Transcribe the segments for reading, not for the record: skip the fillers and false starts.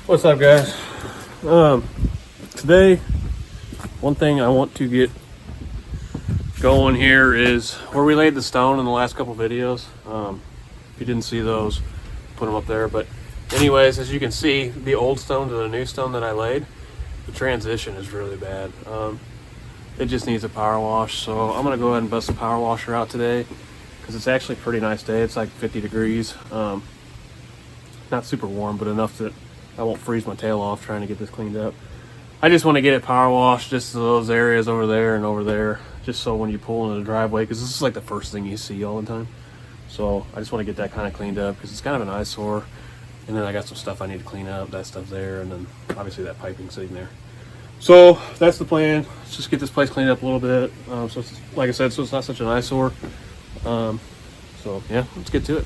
What's up, guys? Today, one thing I want to get going here is where we laid the stone in the last couple videos. If you didn't see those, put them up there. But anyways, as you can see, the old stone to the new stone that I laid, the transition is really bad. It just needs a power wash. So I'm gonna go ahead and bust the power washer out today because it's actually a pretty nice day. It's like 50 degrees. Not super warm, but enough that I won't freeze my tail off trying to get this cleaned up. I just want to get it power washed just to those areas over there and over there, just so when you pull into the driveway, because this is like the first thing you see all the time. So I just want to get that kind of cleaned up because it's kind of an eyesore. And then I got some stuff I need to clean up, that stuff there, and then obviously that piping sitting there. So that's the plan. Let's just get this place cleaned up a little bit. So it's, like I said, so it's not such an eyesore. So yeah, let's get to it.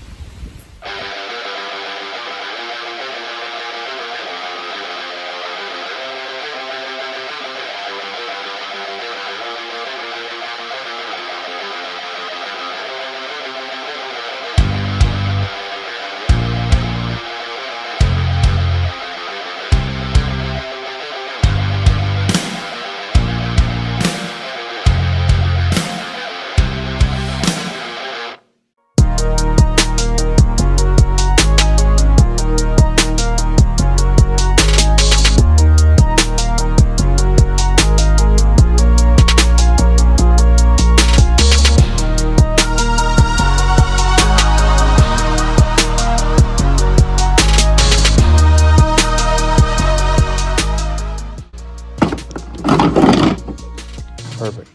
Perfect.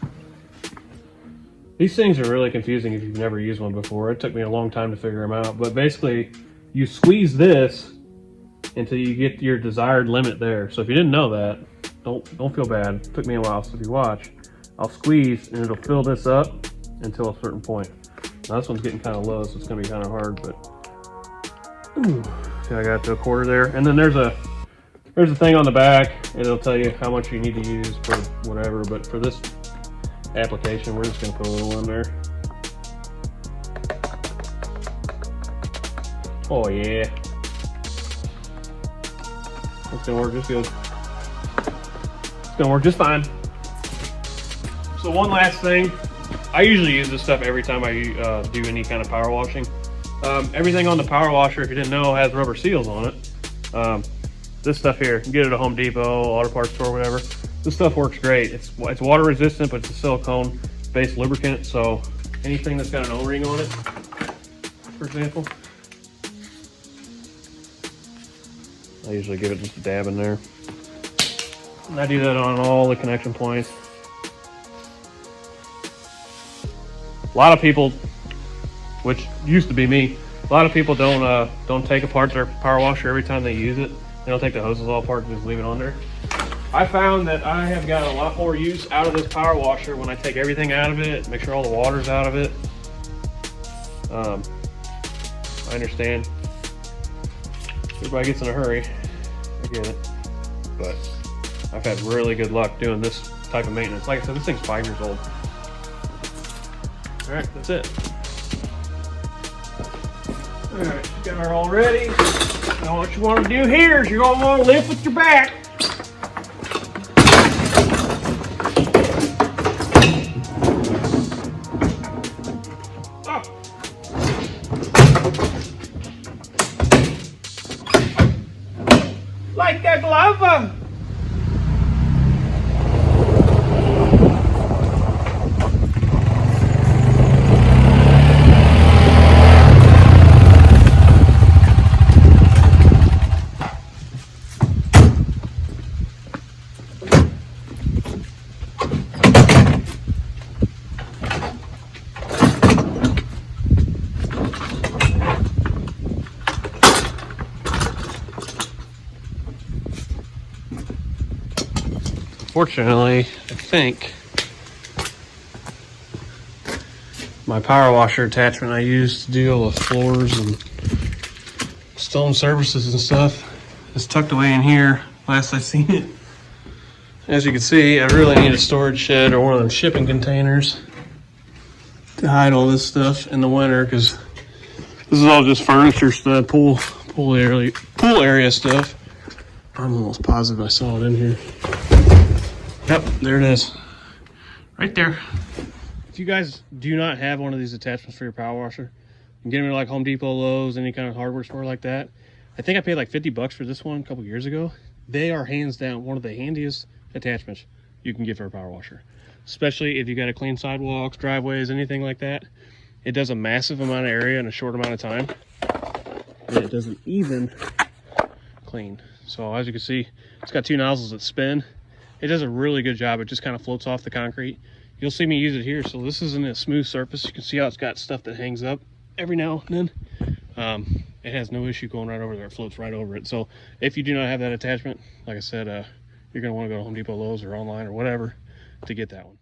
These things are really confusing if you've never used one before. It took me a long time to figure them out, but basically you squeeze this until you get your desired limit there. So if you didn't know that, don't feel bad. It took me a while. So if you watch, I'll squeeze and it'll fill this up until a certain point. Now this one's getting kind of low, so it's gonna be kind of hard, but see, I got to a quarter there. And then there's a thing on the back. It'll tell you how much you need to use for whatever, but for this application, we're just gonna put a little in there. Oh yeah, it's gonna work just good. It's gonna work just fine. So one last thing, I usually use this stuff every time I do any kind of power washing. Everything on the power washer, if you didn't know, has rubber seals on it. This stuff here, you can get it at Home Depot, auto parts store, whatever. This stuff works great. It's water resistant, but it's a silicone based lubricant. So anything that's got an O-ring on it, for example, I usually give it just a dab in there. And I do that on all the connection points. A lot of people, which used to be me, a lot of people don't take apart their power washer every time they use it. They don't take the hoses all apart and just leave it on there. I found that I have got a lot more use out of this power washer when I take everything out of it, make sure all the water's out of it. I understand everybody gets in a hurry, I get it, but I've had really good luck doing this type of maintenance. Like I said, this thing's 5 years old. All right, that's it. All right, got her all ready. Now what you want to do here is you're going to want to lift with your back. Like a glove. Fortunately, I think my power washer attachment I use to deal with floors and stone surfaces and stuff is tucked away in here. Last I seen it. As you can see, I really need a storage shed or one of them shipping containers to hide all this stuff in the winter, because this is all just furniture stuff, pool area stuff. I'm almost positive I saw it in here. Yep, there it is. Right there. If you guys do not have one of these attachments for your power washer, you can get them at like Home Depot, Lowe's, any kind of hardware store like that. I think I paid like 50 bucks for this one a couple years ago. They are hands down one of the handiest attachments you can get for a power washer. Especially if you got to clean sidewalks, driveways, anything like that. It does a massive amount of area in a short amount of time. And it doesn't even clean. So as you can see, it's got two nozzles that spin. It does a really good job. It just kind of floats off the concrete. You'll see me use it here. So this isn't a smooth surface. You can see how it's got stuff that hangs up every now and then. It has no issue going right over there. It floats right over it. So if you do not have that attachment, like I said, you're going to want to go to Home Depot, Lowe's, or online or whatever to get that one.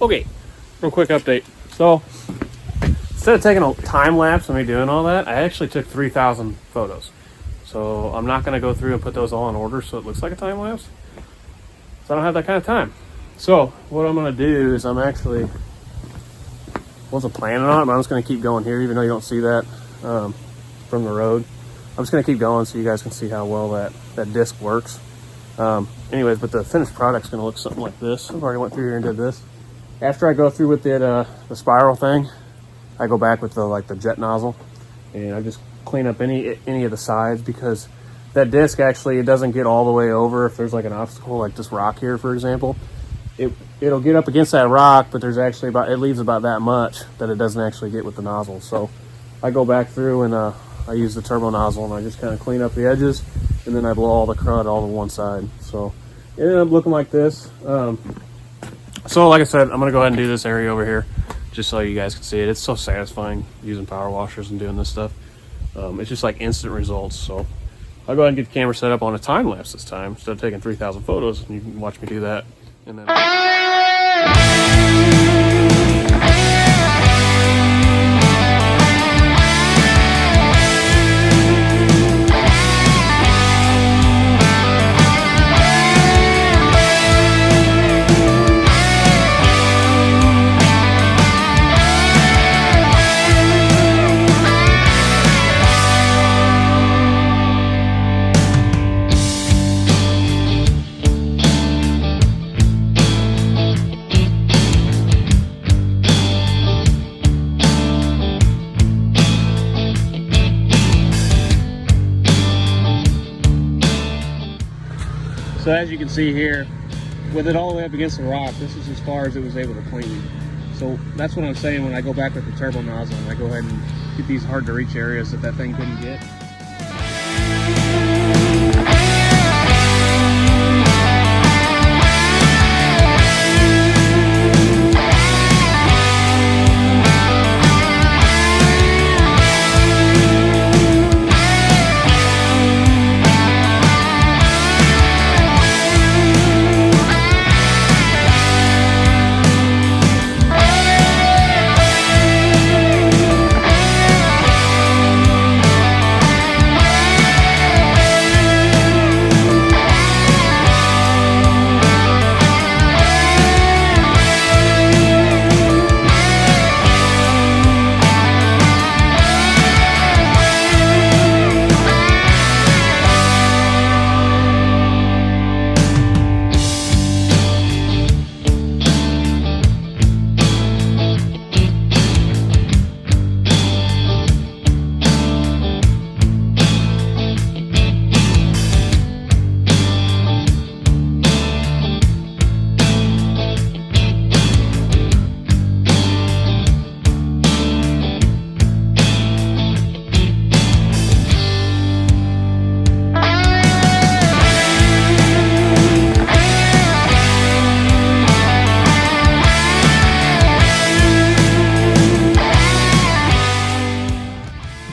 Okay, real quick update. So instead of taking a time lapse and me doing all that, I actually took 3,000 photos. So I'm not going to go through and put those all in order so it looks like a time lapse. So I don't have that kind of time. So what I'm going to do is wasn't planning on it, but I'm just going to keep going here, even though you don't see that from the road. I'm just going to keep going so you guys can see how well that disc works. Anyways, but the finished product's going to look something like this. I've already went through here and did this. After I go through with the spiral thing, I go back with the jet nozzle, and I just clean up any of the sides, because that disc actually, it doesn't get all the way over. If there's like an obstacle, like this rock here, for example, it'll get up against that rock, but there's actually it leaves about that much that it doesn't actually get with the nozzle. So I go back through and I use the turbo nozzle, and I just kind of clean up the edges, and then I blow all the crud all to one side. So it ended up looking like this. So like I said, I'm going to go ahead and do this area over here just so you guys can see it. It's so satisfying using power washers and doing this stuff. It's just like instant results. So I'll go ahead and get the camera set up on a time lapse this time instead of taking 3,000 photos, and you can watch me do that. And then so as you can see here, with it all the way up against the rock, this is as far as it was able to clean. So that's what I'm saying when I go back with the turbo nozzle and I go ahead and get these hard to reach areas that thing couldn't get.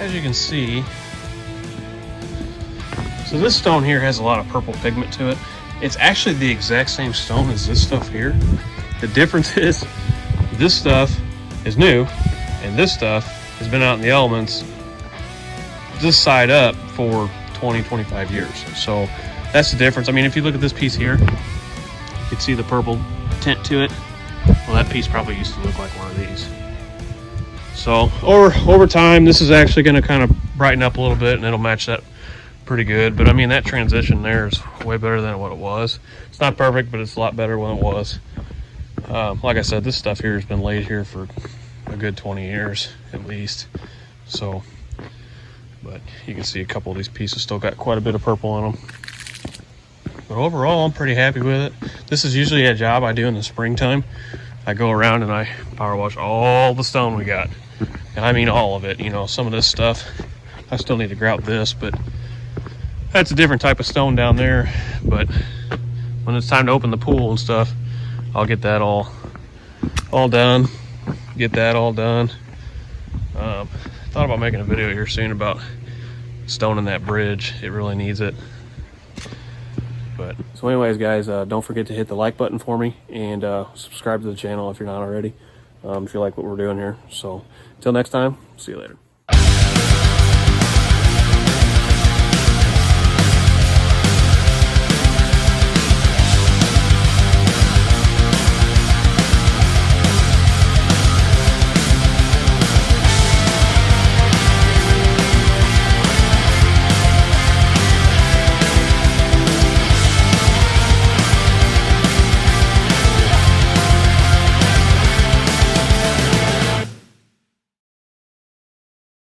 As you can see, so this stone here has a lot of purple pigment to it. It's actually the exact same stone as this stuff here. The difference is this stuff is new and this stuff has been out in the elements this side up for 20-25 years. So that's the difference. I mean, if you look at this piece here, you can see the purple tint to it. Well, that piece probably used to look like one of these. So over time, this is actually going to kind of brighten up a little bit and it'll match that pretty good. But I mean, that transition there is way better than what it was. It's not perfect, but it's a lot better than it was. Like I said, this stuff here has been laid here for a good 20 years at least. So, but you can see a couple of these pieces still got quite a bit of purple in them. But overall, I'm pretty happy with it. This is usually a job I do in the springtime. I go around and I power wash all the stone we got. And I mean all of it. You know, some of this stuff, I still need to grout this, but that's a different type of stone down there. But when it's time to open the pool and stuff, I'll get that all done. Get that all done. Thought about making a video here soon about stoning that bridge. It really needs it. But so anyways, guys, don't forget to hit the like button for me and subscribe to the channel if you're not already, if you like what we're doing here. So until next time, see you later.